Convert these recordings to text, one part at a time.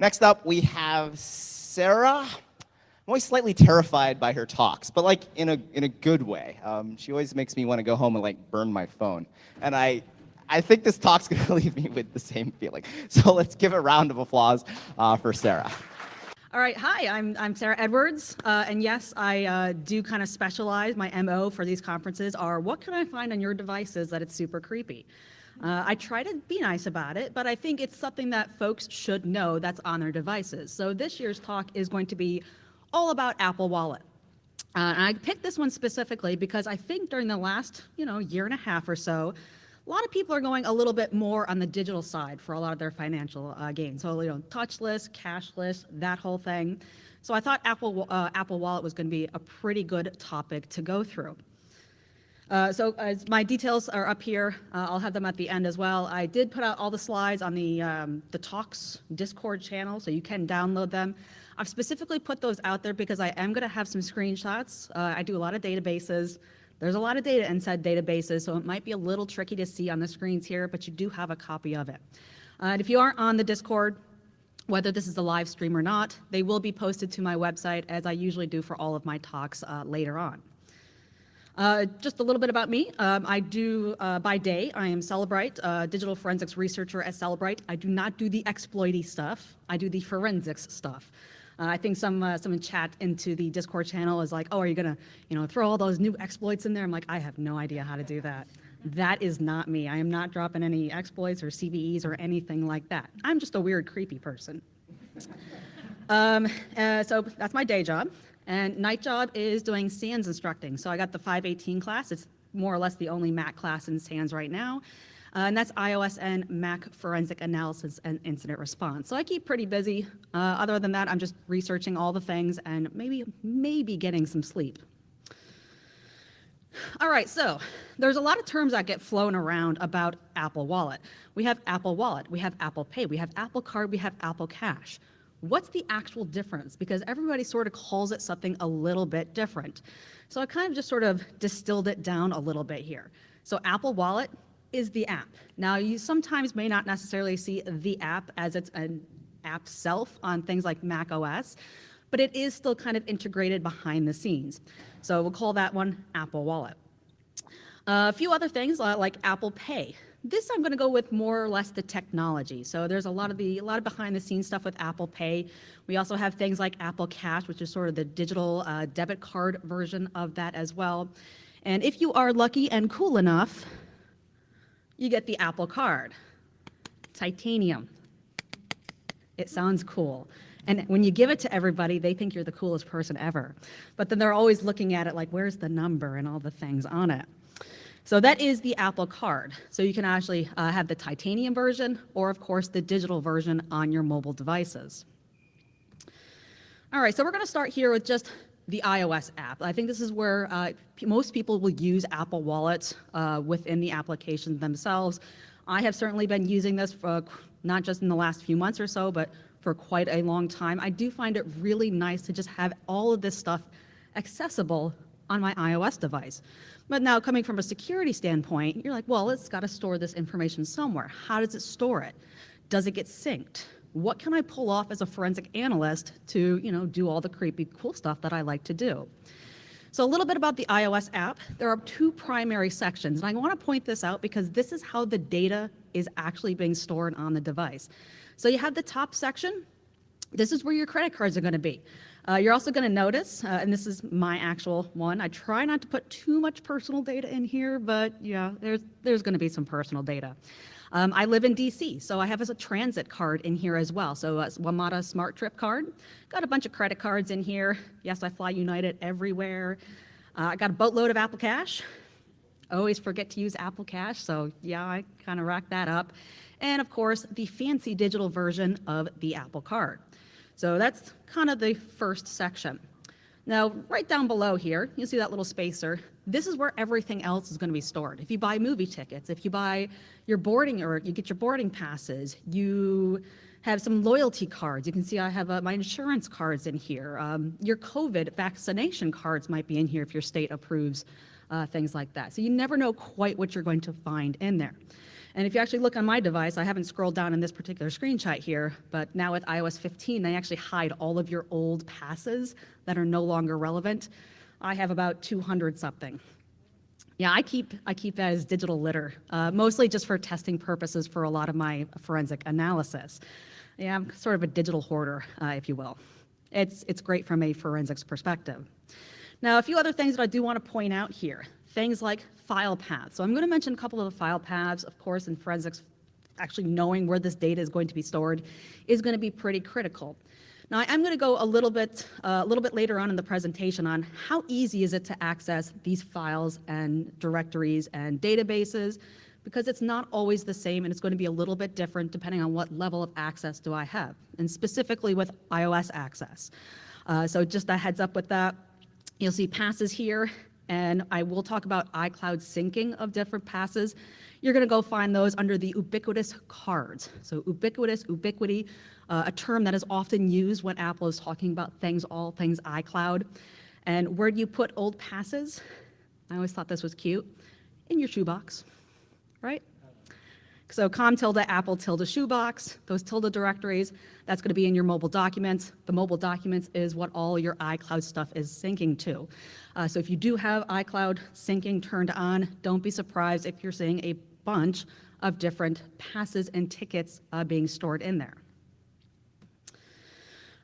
Next up, we have Sarah. I'm always slightly terrified by her talks, but like in a good way. She always makes me want to go home and like burn my phone. And I think this talk's gonna leave me with the same feeling. So let's give a round of applause for Sarah. All right, hi, I'm Sarah Edwards, and yes, I do kind of specialize. My MO for these conferences are what can I find on your devices that it's super creepy. I try to be nice about it, but I think it's something that folks should know that's on their devices. So this year's talk is going to be all about Apple Wallet. And I picked this one specifically because I think during the last, year and a half or so, a lot of people are going a little bit more on the digital side for a lot of their financial gains. So, touchless, cashless, that whole thing. So I thought Apple Wallet was going to be a pretty good topic to go through. So my details are up here. I'll have them at the end as well. I did put out all the slides on the Talks Discord channel, so you can download them. I've specifically put those out there because I am going to have some screenshots. I do a lot of databases. There's a lot of data in said databases, so it might be a little tricky to see on the screens here, but you do have a copy of it. And if you aren't on the Discord, whether this is a live stream or not, they will be posted to my website, as I usually do for all of my talks later on. Just a little bit about me. I do, by day, I am Cellebrite, digital forensics researcher at Cellebrite. I do not do the exploity stuff. I do the forensics stuff. I think someone chat into the Discord channel is like, oh, are you gonna, throw all those new exploits in there? I'm like, I have no idea how to do that. That is not me. I am not dropping any exploits or CVEs or anything like that. I'm just a weird, creepy person. So that's my day job. And night job is doing SANS instructing. So I got the 518 class. It's more or less the only Mac class in SANS right now. And that's iOS and Mac forensic analysis and incident response. So I keep pretty busy. Other than that, I'm just researching all the things and maybe getting some sleep. All right, so there's a lot of terms that get flown around about Apple Wallet. We have Apple Wallet, we have Apple Pay, we have Apple Card, we have Apple Cash. What's the actual difference? Because everybody sort of calls it something a little bit different. So I kind of just sort of distilled it down a little bit here. So Apple Wallet is the app. Now you sometimes may not necessarily see the app as it's an app self on things like Mac OS, but it is still kind of integrated behind the scenes. So we'll call that one Apple Wallet. A few other things like Apple Pay. This I'm going to go with more or less the technology. So there's a lot of behind the scenes stuff with Apple Pay. We also have things like Apple Cash, which is sort of the digital debit card version of that as well. And if you are lucky and cool enough, you get the Apple Card. Titanium. It sounds cool. And when you give it to everybody, they think you're the coolest person ever. But then they're always looking at it like, where's the number and all the things on it? So that is the Apple Card. So you can actually have the titanium version or, of course, the digital version on your mobile devices. All right, so we're going to start here with just the iOS app. I think this is where most people will use Apple Wallet within the applications themselves. I have certainly been using this for not just in the last few months or so, but for quite a long time. I do find it really nice to just have all of this stuff accessible on my iOS device. But now coming from a security standpoint, you're like, well, it's got to store this information somewhere. How does it store it? Does it get synced? What can I pull off as a forensic analyst to, do all the creepy cool stuff that I like to do? So a little bit about the iOS app. There are two primary sections, and I want to point this out because this is how the data is actually being stored on the device. So you have the top section. This is where your credit cards are going to be. You're also going to notice, and this is my actual one, I try not to put too much personal data in here, but yeah, there's going to be some personal data. I live in DC, so I have a transit card in here as well. So a WMATA Smart Trip card. Got a bunch of credit cards in here. Yes, I fly United everywhere. I got a boatload of Apple Cash. Always forget to use Apple Cash, so yeah, I kind of rack that up. And of course, the fancy digital version of the Apple Card. So that's kind of the first section. Now, right down below here, you see that little spacer. This is where everything else is going to be stored. If you buy movie tickets, if you buy your boarding or you get your boarding passes, you have some loyalty cards. You can see I have my insurance cards in here. Your COVID vaccination cards might be in here if your state approves things like that. So you never know quite what you're going to find in there. And if you actually look on my device, I haven't scrolled down in this particular screenshot here, but now with iOS 15, they actually hide all of your old passes that are no longer relevant. I have about 200 something. Yeah, I keep that as digital litter, mostly just for testing purposes for a lot of my forensic analysis. Yeah, I'm sort of a digital hoarder, if you will. It's great from a forensics perspective. Now, a few other things that I do want to point out here, things like file paths. So I'm going to mention a couple of the file paths. Of course, in forensics, actually knowing where this data is going to be stored is going to be pretty critical. Now, I'm going to go a little bit later on in the presentation on how easy is it to access these files and directories and databases, because it's not always the same and it's going to be a little bit different depending on what level of access do I have, and specifically with iOS access. So just a heads up with that. You'll see passes here, and I will talk about iCloud syncing of different passes. You're going to go find those under the ubiquitous cards. So ubiquity, a term that is often used when Apple is talking about all things iCloud. And where do you put old passes? I always thought this was cute. In your shoebox, right? So com tilde apple tilde shoebox, those tilde directories, that's going to be in your mobile documents. The mobile documents is what all your iCloud stuff is syncing to. So if you do have iCloud syncing turned on, don't be surprised if you're seeing a bunch of different passes and tickets being stored in there.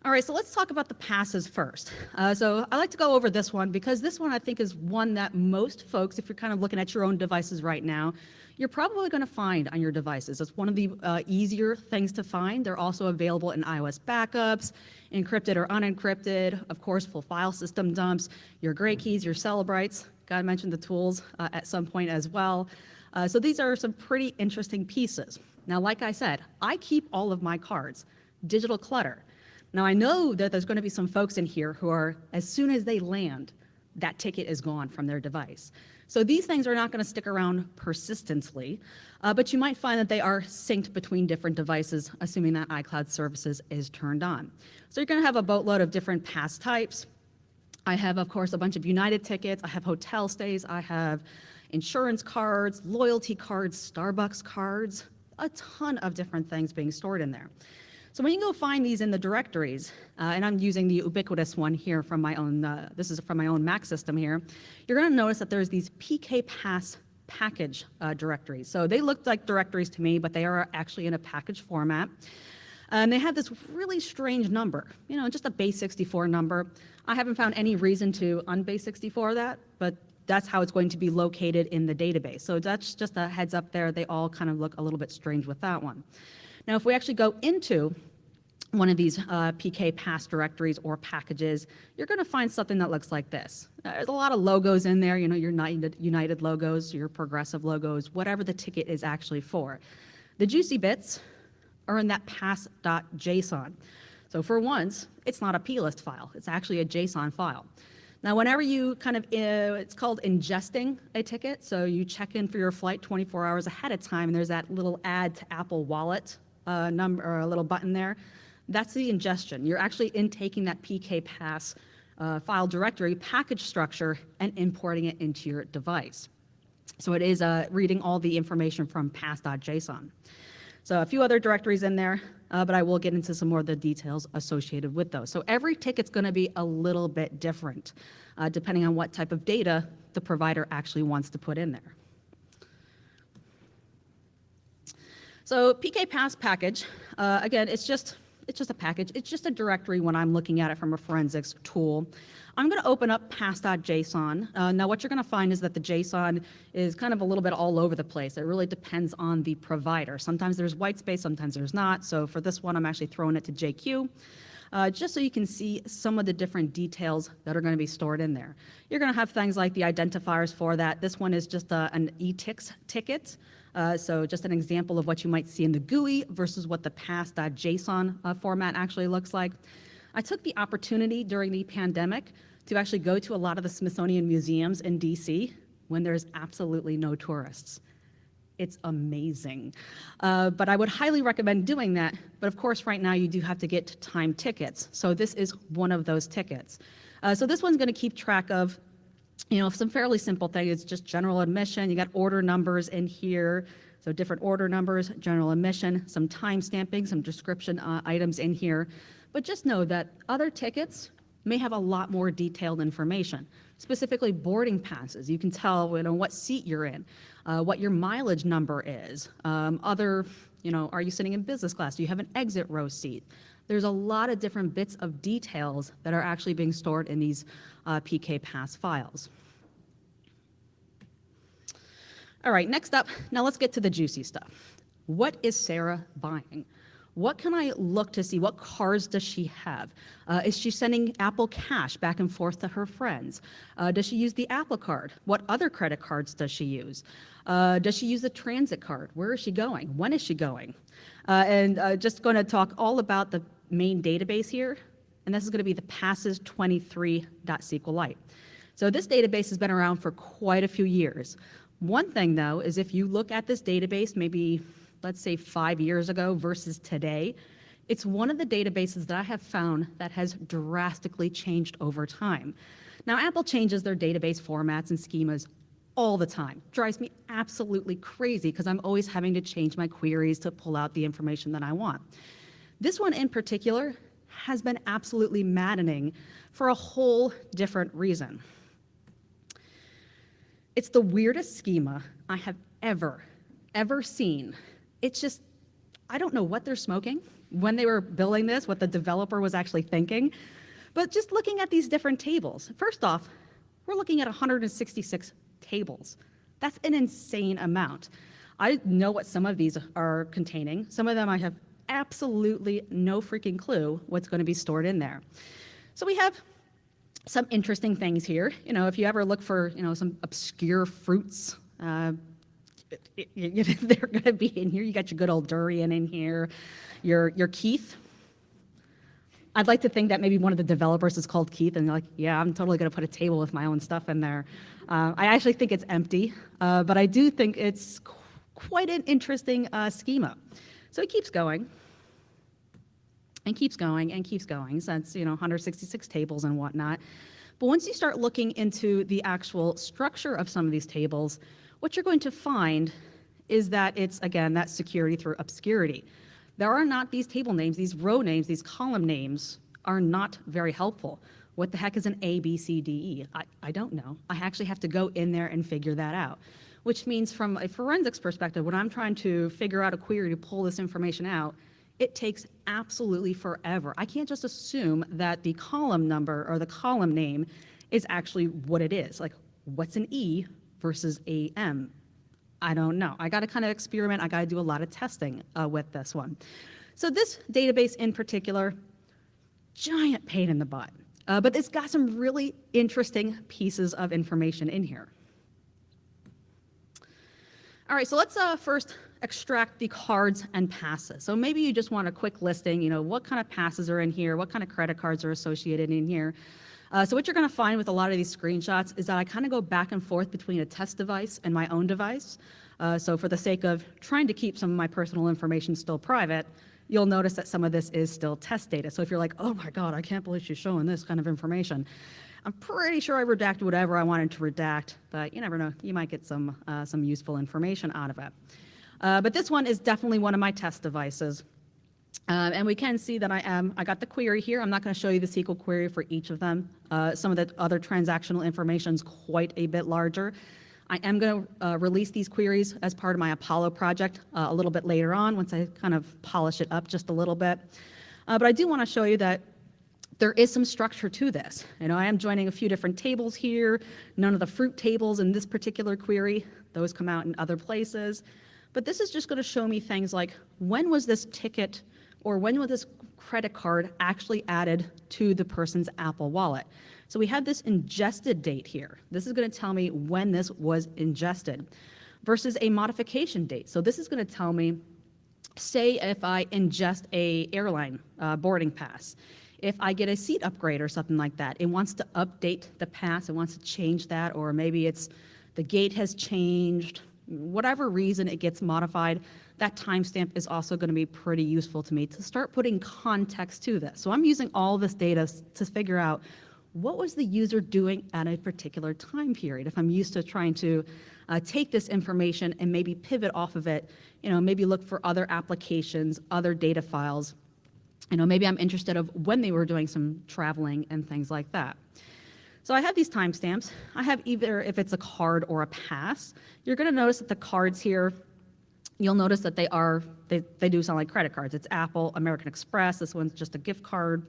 All right, so let's talk about the passes first. So I like to go over this one because this one I think is one that most folks, if you're kind of looking at your own devices right now, you're probably going to find on your devices. It's one of the easier things to find. They're also available in iOS backups, encrypted or unencrypted, of course, full file system dumps, your Gray keys, your Cellebrites. Gotta mention the tools at some point as well. So these are some pretty interesting pieces. Now, like I said, I keep all of my cards, digital clutter. Now, I know that there's going to be some folks in here who are, as soon as they land, that ticket is gone from their device. So these things are not going to stick around persistently, but you might find that they are synced between different devices, assuming that iCloud services is turned on. So you're going to have a boatload of different pass types. I have, of course, a bunch of United tickets. I have hotel stays. I have insurance cards, loyalty cards, Starbucks cards, a ton of different things being stored in there. So when you go find these in the directories, and I'm using the ubiquitous one here from my own, this is from my own Mac system here, you're going to notice that there's these PKPass package directories. So they look like directories to me, but they are actually in a package format. And they have this really strange number, just a base64 number. I haven't found any reason to unbase64 that, but that's how it's going to be located in the database. So that's just a heads up there. They all kind of look a little bit strange with that one. Now, if we actually go into one of these PKPass directories or packages, you're going to find something that looks like this. There's a lot of logos in there, your United logos, your Progressive logos, whatever the ticket is actually for. The juicy bits are in that pass.json. So for once, it's not a plist file. It's actually a JSON file. Now, whenever you it's called ingesting a ticket. So you check in for your flight 24 hours ahead of time, and there's that little add to Apple Wallet number or a little button there. That's the ingestion. You're actually intaking that PKPass file directory package structure and importing it into your device. So it is reading all the information from pass.json. So a few other directories in there, but I will get into some more of the details associated with those. So every ticket's going to be a little bit different, depending on what type of data the provider actually wants to put in there. So PKPass package, again, it's just a package. It's just a directory when I'm looking at it from a forensics tool. I'm going to open up pass.json. Now, what you're going to find is that the JSON is kind of a little bit all over the place. It really depends on the provider. Sometimes there's white space, sometimes there's not. So for this one, I'm actually throwing it to JQ. Just so you can see some of the different details that are going to be stored in there. You're going to have things like the identifiers for that. This one is just an eTICS ticket. So just an example of what you might see in the GUI versus what the pass.json format actually looks like. I took the opportunity during the pandemic to actually go to a lot of the Smithsonian museums in DC when there's absolutely no tourists. It's amazing. But I would highly recommend doing that. But of course, right now you do have to get time tickets. So this is one of those tickets. So this one's going to keep track of some fairly simple things. It's just general admission. You got order numbers in here. So different order numbers, general admission, some time stamping, some description items in here. But just know that other tickets may have a lot more detailed information, specifically boarding passes. You can tell, what seat you're in, what your mileage number is, are you sitting in business class? Do you have an exit row seat? There's a lot of different bits of details that are actually being stored in these PK Pass files. All right, next up, now let's get to the juicy stuff. What is Sarah buying? What can I look to see? What cards does she have? Is she sending Apple Cash back and forth to her friends? Does she use the Apple Card? What other credit cards does she use? Does she use the transit card? Where is she going? When is she going? Just going to talk all about the main database here, and this is going to be the passes23.SQLite. So this database has been around for quite a few years. One thing, though, is if you look at this database, maybe let's say 5 years ago versus today, it's one of the databases that I have found that has drastically changed over time. Now, Apple changes their database formats and schemas all the time. Drives me absolutely crazy because I'm always having to change my queries to pull out the information that I want. This one in particular has been absolutely maddening for a whole different reason. It's the weirdest schema I have ever seen. It's just, I don't know what they're smoking when they were building this, what the developer was actually thinking, but just looking at these different tables. First off, we're looking at 166 tables. That's an insane amount. I know what some of these are containing. Some of them I have absolutely no freaking clue what's going to be stored in there. So we have some interesting things here. If you ever look for, some obscure fruits, they're going to be in here. You got your good old durian in here, your Keith. I'd like to think that maybe one of the developers is called Keith, and they're like, yeah, I'm totally going to put a table with my own stuff in there. I actually think it's empty, but I do think it's quite an interesting schema. So it keeps going and keeps going and keeps going since, 166 tables and whatnot. But once you start looking into the actual structure of some of these tables, what you're going to find is that it's, again, that security through obscurity. There are not these table names, these row names, these column names are not very helpful. What the heck is an A, B, C, D, E? I don't know. I actually have to go in there and figure that out, which means from a forensics perspective, when I'm trying to figure out a query to pull this information out, it takes absolutely forever. I can't just assume that the column number or the column name is actually what it is. Like, what's an E versus a M? I don't know. I got to kind of experiment. I got to do a lot of testing with this one. So this database in particular, giant pain in the butt. But it's got some really interesting pieces of information in here. All right, so let's first extract the cards and passes. So maybe you just want a quick listing, what kind of passes are in here, what kind of credit cards are associated in here. So what you're going to find with a lot of these screenshots is that I kind of go back and forth between a test device and my own device. So for the sake of trying to keep some of my personal information still private, you'll notice that some of this is still test data. So if you're like, oh my God, I can't believe she's showing this kind of information, I'm pretty sure I redacted whatever I wanted to redact, but you never know. You might get some useful information out of it. But this one is definitely one of my test devices. And we can see that I got the query here. I'm not going to show you the SQL query for each of them. Some of the other transactional information is quite a bit larger. I am going to release these queries as part of my Apollo project a little bit later on once I kind of polish it up just a little bit. But I do want to show you that there is some structure to this. I am joining a few different tables here. None of the fruit tables in this particular query. Those come out in other places. But this is just going to show me things like, when was this ticket or when was this credit card actually added to the person's Apple Wallet? So we have this ingested date here. This is going to tell me when this was ingested versus a modification date. So this is going to tell me, say if I ingest a airline boarding pass, if I get a seat upgrade or something like that, it wants to update the pass, it wants to change that, or maybe it's the gate has changed, whatever reason it gets modified, that timestamp is also going to be pretty useful to me to start putting context to this. So I'm using all this data to figure out what was the user doing at a particular time period. If I'm used to trying to take this information and maybe pivot off of it, maybe look for other applications, other data files. Maybe I'm interested of when they were doing some traveling and things like that. So I have these timestamps. I have either if it's a card or a pass. You're going to notice that the cards here, you'll notice that they do sound like credit cards. It's Apple, American Express. This one's just a gift card.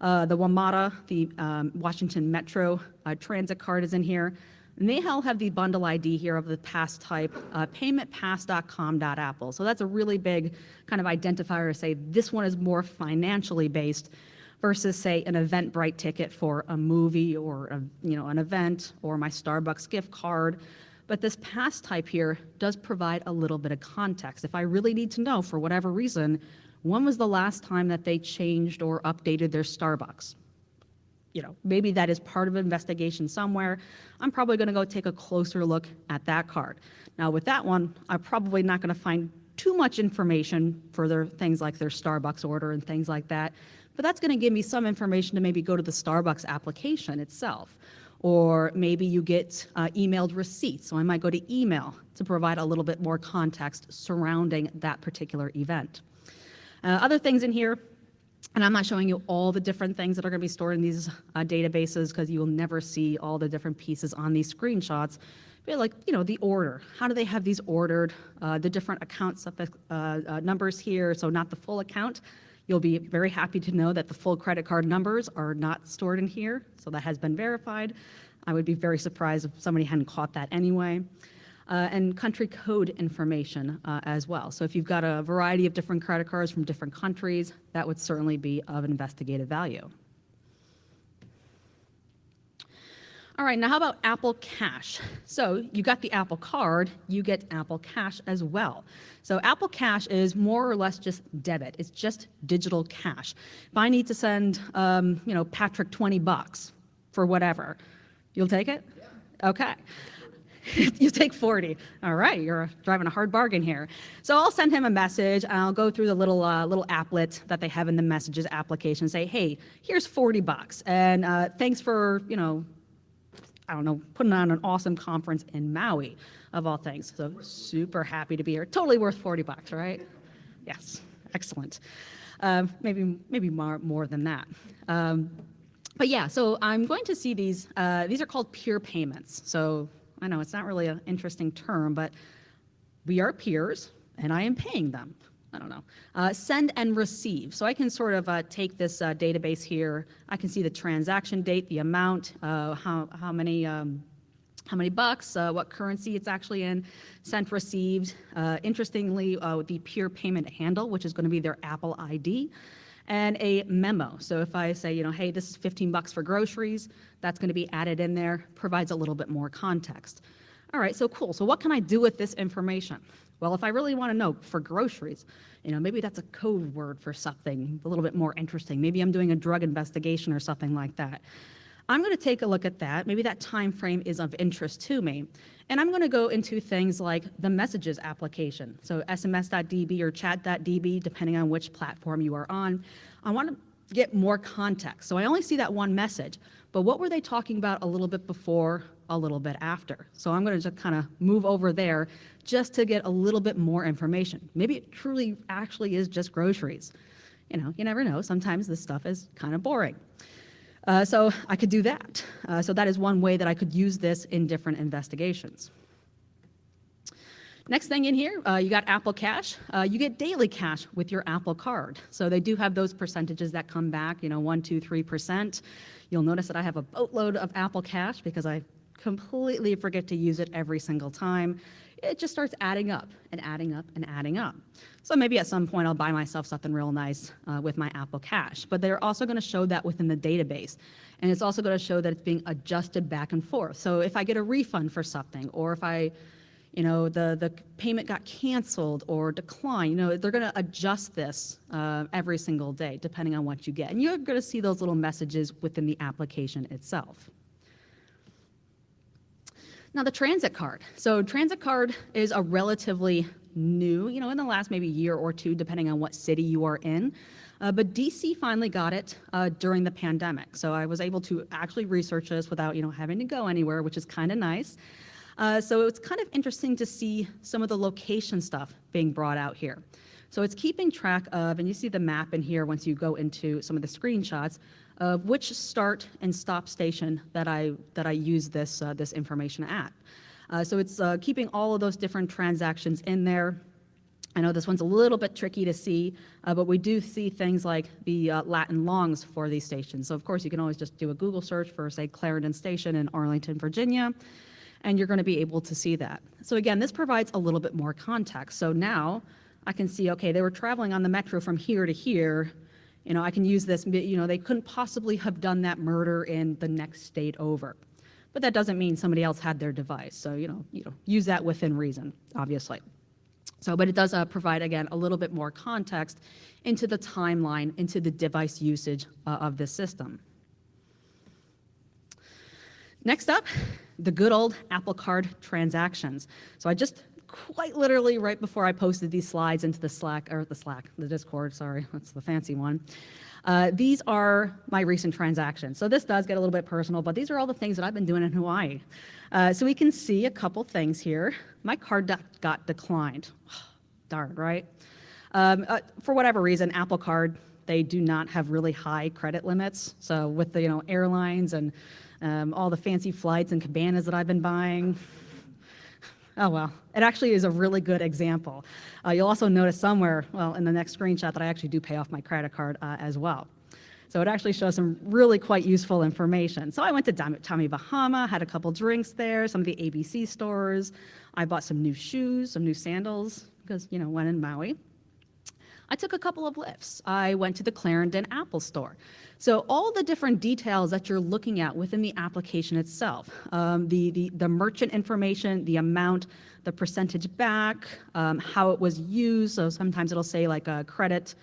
The WMATA, the Washington Metro transit card is in here. And they all have the bundle ID here of the pass type, paymentpass.com.apple. So that's a really big kind of identifier to say this one is more financially based versus, say, an Eventbrite ticket for a movie or an event, or my Starbucks gift card. But this pass type here does provide a little bit of context. If I really need to know, for whatever reason, when was the last time that they changed or updated their Starbucks? Maybe that is part of an investigation somewhere. I'm probably going to go take a closer look at that card. Now, with that one, I'm probably not going to find too much information for their things like their Starbucks order and things like that. But that's going to give me some information to maybe go to the Starbucks application itself. Or maybe you get emailed receipts. So I might go to email to provide a little bit more context surrounding that particular event. Other things in here, and I'm not showing you all the different things that are going to be stored in these databases because you will never see all the different pieces on these screenshots. But like, the order. How do they have these ordered? The different account numbers here, so not the full account. You'll be very happy to know that the full credit card numbers are not stored in here, so that has been verified. I would be very surprised if somebody hadn't caught that anyway. And country code information as well. So if you've got a variety of different credit cards from different countries, that would certainly be of investigative value. All right, now how about Apple Cash? So you got the Apple Card, you get Apple Cash as well. So Apple Cash is more or less just debit. It's just digital cash. If I need to send, Patrick $20 for whatever, you'll take it? Yeah. Okay. You take 40. All right, you're driving a hard bargain here. So I'll send him a message. I'll go through the little applet that they have in the messages application. Say, hey, here's $40, and thanks for putting on an awesome conference in Maui, of all things. So super happy to be here. Totally worth $40, right? Yes, excellent. Maybe more than that. But yeah, so I'm going to see these. These are called peer payments. So I know it's not really an interesting term, but we are peers, and I am paying them. I don't know. Send and receive. So I can sort of take this database here. I can see the transaction date, the amount, how many bucks, what currency it's actually in, sent, received. Interestingly, the peer payment handle, which is going to be their Apple ID, and a memo. So if I say, hey, this is $15 for groceries, that's going to be added in there, provides a little bit more context. All right, so cool. So what can I do with this information? Well, if I really want to know for groceries, maybe that's a code word for something a little bit more interesting. Maybe I'm doing a drug investigation or something like that. I'm going to take a look at that. Maybe that time frame is of interest to me. And I'm going to go into things like the messages application. So sms.db or chat.db, depending on which platform you are on. I want to get more context. So I only see that one message, but what were they talking about a little bit before, a little bit after? So I'm going to just kind of move over there just to get a little bit more information. Maybe it truly actually is just groceries. You never know. Sometimes this stuff is kind of boring. So I could do that. So that is one way that I could use this in different investigations. Next thing in here, you got Apple Cash. You get daily cash with your Apple Card. So they do have those percentages that come back, 1, 2, 3%. You'll notice that I have a boatload of Apple Cash because I completely forget to use it every single time. It just starts adding up and adding up and adding up. So maybe at some point I'll buy myself something real nice with my Apple Cash. But they're also going to show that within the database. And it's also going to show that it's being adjusted back and forth. So if I get a refund for something, or if I, the payment got canceled or declined, they're going to adjust this every single day, depending on what you get. And you're going to see those little messages within the application itself. Now the transit card. So transit card is a relatively new, in the last maybe year or two, depending on what city you are in. But DC finally got it during the pandemic. So I was able to actually research this without, having to go anywhere, which is kind of nice. So it's kind of interesting to see some of the location stuff being brought out here. So it's keeping track of, and you see the map in here once you go into some of the screenshots, of which start and stop station that I use this information at. So it's keeping all of those different transactions in there. I know this one's a little bit tricky to see, but we do see things like the Latin longs for these stations. So of course you can always just do a Google search for, say, Clarendon Station in Arlington, Virginia, and you're going to be able to see that. So again, this provides a little bit more context. So now I can see, okay, they were traveling on the metro from here to here. I can use this, they couldn't possibly have done that murder in the next state over. But that doesn't mean somebody else had their device. So, use that within reason, obviously. So, but it does provide, again, a little bit more context into the timeline, into the device usage of this system. Next up, the good old Apple Card transactions. So I just quite literally right before I posted these slides into the Discord, sorry, that's the fancy one. These are my recent transactions. So this does get a little bit personal, but these are all the things that I've been doing in Hawaii. So we can see a couple things here. My card got declined. Darn, right? For whatever reason, Apple Card, they do not have really high credit limits. So with the airlines and all the fancy flights and cabanas that I've been buying, oh well, it actually is a really good example. You'll also notice somewhere, well, in the next screenshot that I actually do pay off my credit card as well. So it actually shows some really quite useful information. So I went to Tommy Bahama, had a couple drinks there, some of the ABC stores. I bought some new shoes, some new sandals, because, when in Maui. I took a couple of lifts. I went to the Clarendon Apple Store. So all the different details that you're looking at within the application itself, the merchant information, the amount, the percentage back, how it was used. So sometimes it'll say like a credit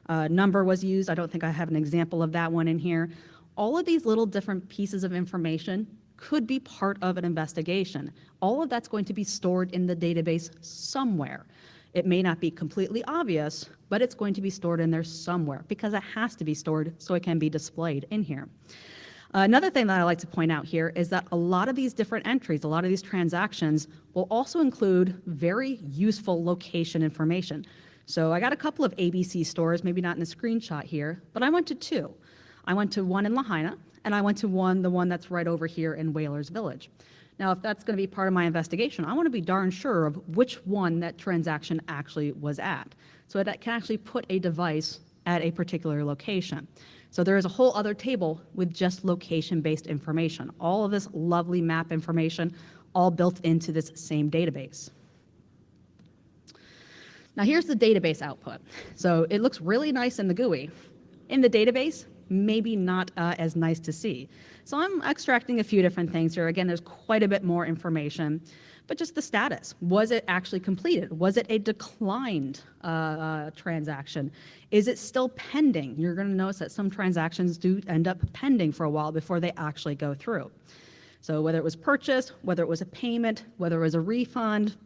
number was used. I don't think I have an example of that one in here. All of these little different pieces of information could be part of an investigation. All of that's going to be stored in the database somewhere. It may not be completely obvious, but it's going to be stored in there somewhere because it has to be stored so it can be displayed in here. Another thing that I like to point out here is that a lot of these different entries, a lot of these transactions will also include very useful location information. So I got a couple of ABC stores, maybe not in the screenshot here, but I went to two. I went to one in Lahaina, and I went to the one that's right over here in Whalers Village. Now, if that's going to be part of my investigation, I want to be darn sure of which one that transaction actually was at, so that can actually put a device at a particular location. So there is a whole other table with just location-based information. All of this lovely map information, all built into this same database. Now here's the database output. So it looks really nice in the GUI. In the database, maybe not as nice to see. So I'm extracting a few different things here. Again, there's quite a bit more information, but just the status. Was it actually completed? Was it a declined transaction? Is it still pending? You're going to notice that some transactions do end up pending for a while before they actually go through. So whether it was purchased, whether it was a payment, whether it was a refund,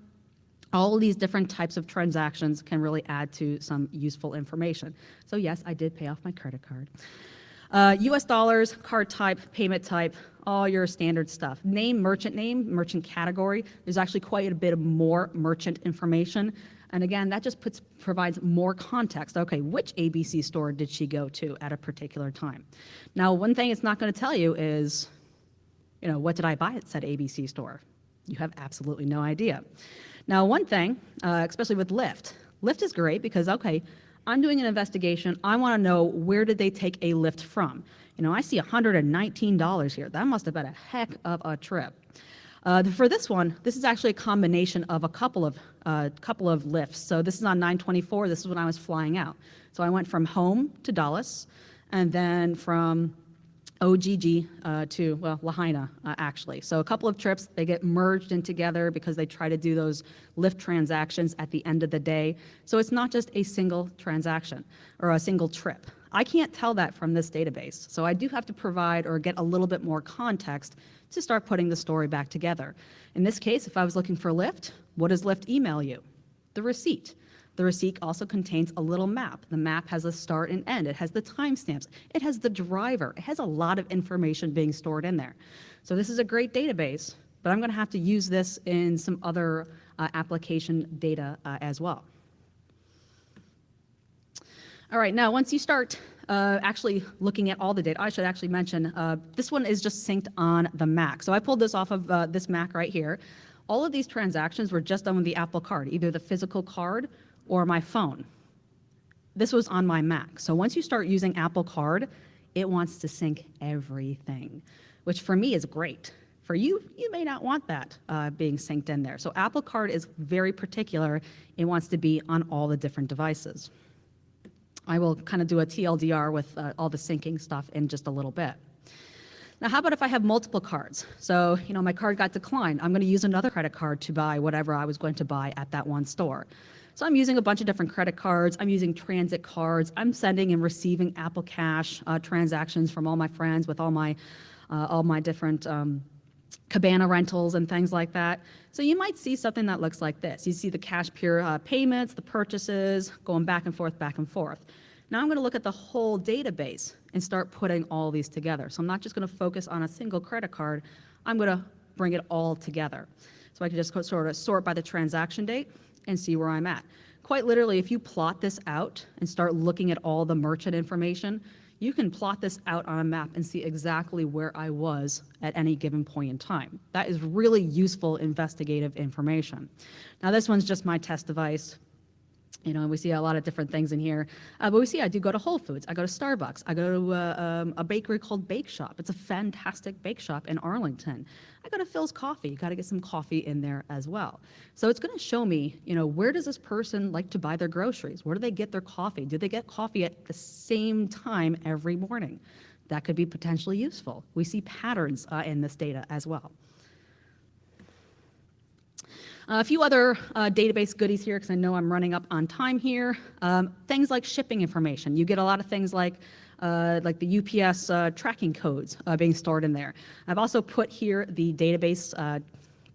all of these different types of transactions can really add to some useful information. So yes, I did pay off my credit card. US dollars, card type, payment type, all your standard stuff. Name, merchant category. There's actually quite a bit of more merchant information. And again, that just provides more context. Okay, which ABC store did she go to at a particular time? Now, one thing it's not going to tell you is, what did I buy at said ABC store? You have absolutely no idea. Now, one thing, especially with Lyft, Lyft is great because, okay, I'm doing an investigation. I want to know where did they take a Lyft from. I see $119 here. That must have been a heck of a trip. For this one, this is actually a combination of a couple of Lyfts. So this is on 9/24. This is when I was flying out. So I went from home to Dulles, and then from OGG to, Lahaina, actually. So a couple of trips, they get merged in together because they try to do those Lyft transactions at the end of the day. So it's not just a single transaction or a single trip. I can't tell that from this database. So I do have to provide or get a little bit more context to start putting the story back together. In this case, if I was looking for Lyft, what does Lyft email you? The receipt. The receipt also contains a little map. The map has a start and end. It has the timestamps. It has the driver. It has a lot of information being stored in there. So this is a great database, but I'm going to have to use this in some other application data as well. All right, now once you start actually looking at all the data, I should actually mention, this one is just synced on the Mac. So I pulled this off of this Mac right here. All of these transactions were just done with the Apple Card, either the physical card or my phone. This was on my Mac. So once you start using Apple Card, it wants to sync everything, which for me is great. For you, you may not want that being synced in there. So Apple Card is very particular. It wants to be on all the different devices. I will kind of do a TLDR with all the syncing stuff in just a little bit. Now, how about if I have multiple cards? So, my card got declined. I'm going to use another credit card to buy whatever I was going to buy at that one store. So I'm using a bunch of different credit cards. I'm using transit cards. I'm sending and receiving Apple Cash transactions from all my friends with all my different Cabana rentals and things like that. So you might see something that looks like this. You see the Cash Pure payments, the purchases, going back and forth, back and forth. Now I'm going to look at the whole database and start putting all these together. So I'm not just going to focus on a single credit card. I'm going to bring it all together. So I can just sort of sort by the transaction date and see where I'm at. Quite literally, if you plot this out and start looking at all the merchant information, you can plot this out on a map and see exactly where I was at any given point in time. That is really useful investigative information. Now this one's just my test device. We see a lot of different things in here. But we see I do go to Whole Foods. I go to Starbucks. I go to a bakery called Bake Shop. It's a fantastic bake shop in Arlington. I go to Phil's Coffee. You got to get some coffee in there as well. So it's going to show me, where does this person like to buy their groceries? Where do they get their coffee? Do they get coffee at the same time every morning? That could be potentially useful. We see patterns in this data as well. A few other database goodies here, because I know I'm running up on time here. Things like shipping information. You get a lot of things like the UPS tracking codes being stored in there. I've also put here the database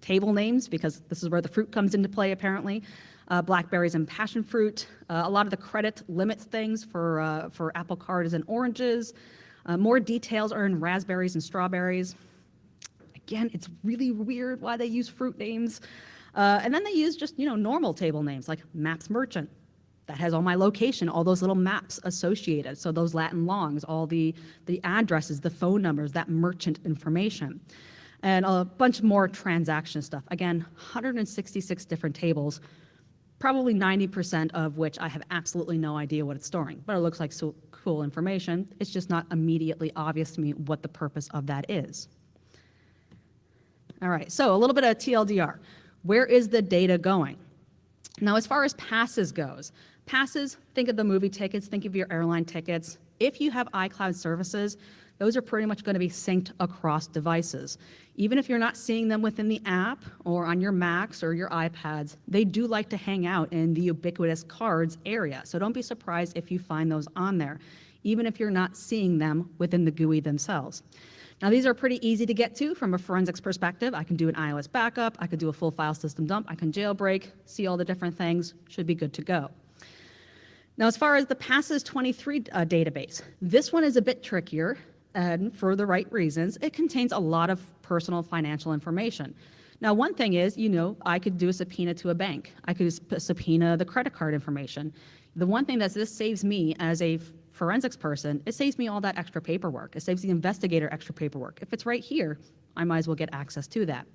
table names, because this is where the fruit comes into play, apparently. Blackberries and passion fruit. A lot of the credit limits things for Apple Card is in oranges. More details are in raspberries and strawberries. Again, it's really weird why they use fruit names. And then they use just, normal table names like Maps Merchant. That has all my location, all those little maps associated. So those Latin longs, all the addresses, the phone numbers, that merchant information. And a bunch more transaction stuff. Again, 166 different tables, probably 90% of which I have absolutely no idea what it's storing. But it looks like so cool information. It's just not immediately obvious to me what the purpose of that is. All right, so a little bit of TLDR. Where is the data going? Now, as far as passes goes, think of the movie tickets, think of your airline tickets. If you have iCloud services, those are pretty much going to be synced across devices. Even if you're not seeing them within the app or on your Macs or your iPads, they do like to hang out in the ubiquitous cards area. So don't be surprised if you find those on there, even if you're not seeing them within the GUI themselves. Now, these are pretty easy to get to from a forensics perspective. I can do an iOS backup. I could do a full file system dump. I can jailbreak, see all the different things, should be good to go. Now, as far as the Passes 23 database, this one is a bit trickier, and for the right reasons. It contains a lot of personal financial information. Now, one thing is, I could do a subpoena to a bank. I could subpoena the credit card information. The one thing that this saves me as a forensics person, it saves me all that extra paperwork. It saves the investigator extra paperwork. If it's right here, I might as well get access to that.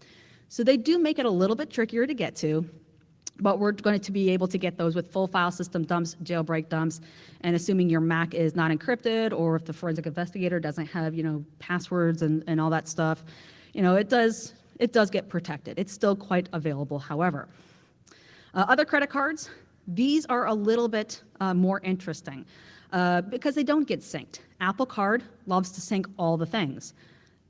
So they do make it a little bit trickier to get to, but we're going to be able to get those with full file system dumps, jailbreak dumps, and assuming your Mac is not encrypted, or if the forensic investigator doesn't have, passwords and all that stuff, it does get protected. It's still quite available, however. Other credit cards, these are a little bit more interesting. Because they don't get synced. Apple Card loves to sync all the things.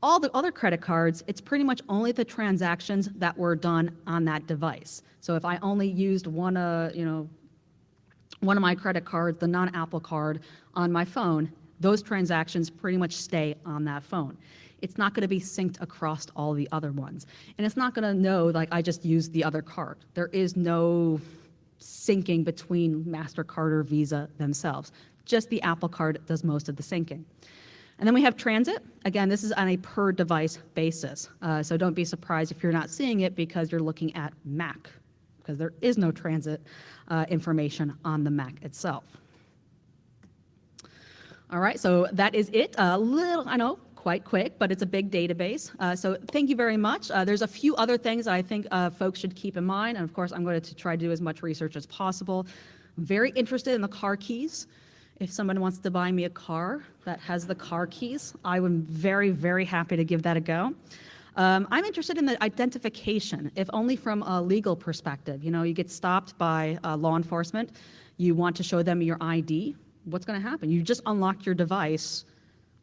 All the other credit cards, it's pretty much only the transactions that were done on that device. So if I only used one of my credit cards, the non-Apple card, on my phone, those transactions pretty much stay on that phone. It's not going to be synced across all the other ones. And it's not going to know, like, I just used the other card. There is no syncing between MasterCard or Visa themselves. Just the Apple Card does most of the syncing. And then we have transit. Again, this is on a per device basis. So don't be surprised if you're not seeing it because you're looking at Mac, because there is no transit information on the Mac itself. All right, so that is it. A little, I know, quite quick, but it's a big database. So thank you very much. There's a few other things I think folks should keep in mind, and of course, I'm going to try to do as much research as possible. I'm very interested in the car keys. If someone wants to buy me a car that has the car keys, I would very, very happy to give that a go. I'm interested in the identification, if only from a legal perspective. You know, you get stopped by law enforcement, you want to show them your ID. What's going to happen? You just unlocked your device,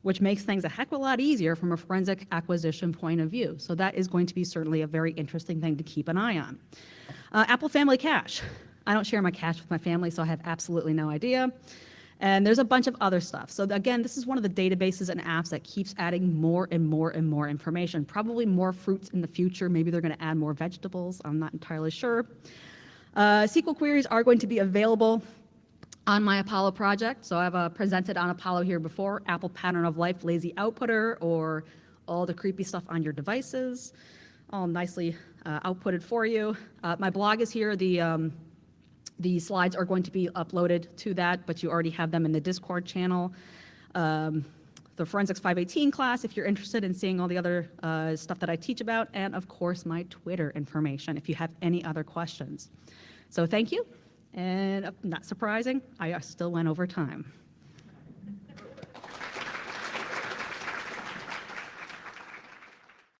which makes things a heck of a lot easier from a forensic acquisition point of view. So that is going to be certainly a very interesting thing to keep an eye on. Apple Family Cache. I don't share my cache with my family, so I have absolutely no idea. And there's a bunch of other stuff. So again, this is one of the databases and apps that keeps adding more and more and more information. Probably more fruits in the future. Maybe they're going to add more vegetables. I'm not entirely sure. SQL queries are going to be available on my Apollo project. So I've presented on Apollo here before, Apple Pattern of Life, Lazy Outputter, or all the creepy stuff on your devices, all nicely outputted for you. My blog is here. The slides are going to be uploaded to that, but you already have them in the Discord channel. The Forensics 518 class, if you're interested in seeing all the other stuff that I teach about, and of course my Twitter information if you have any other questions. So thank you, and not surprising, I still went over time.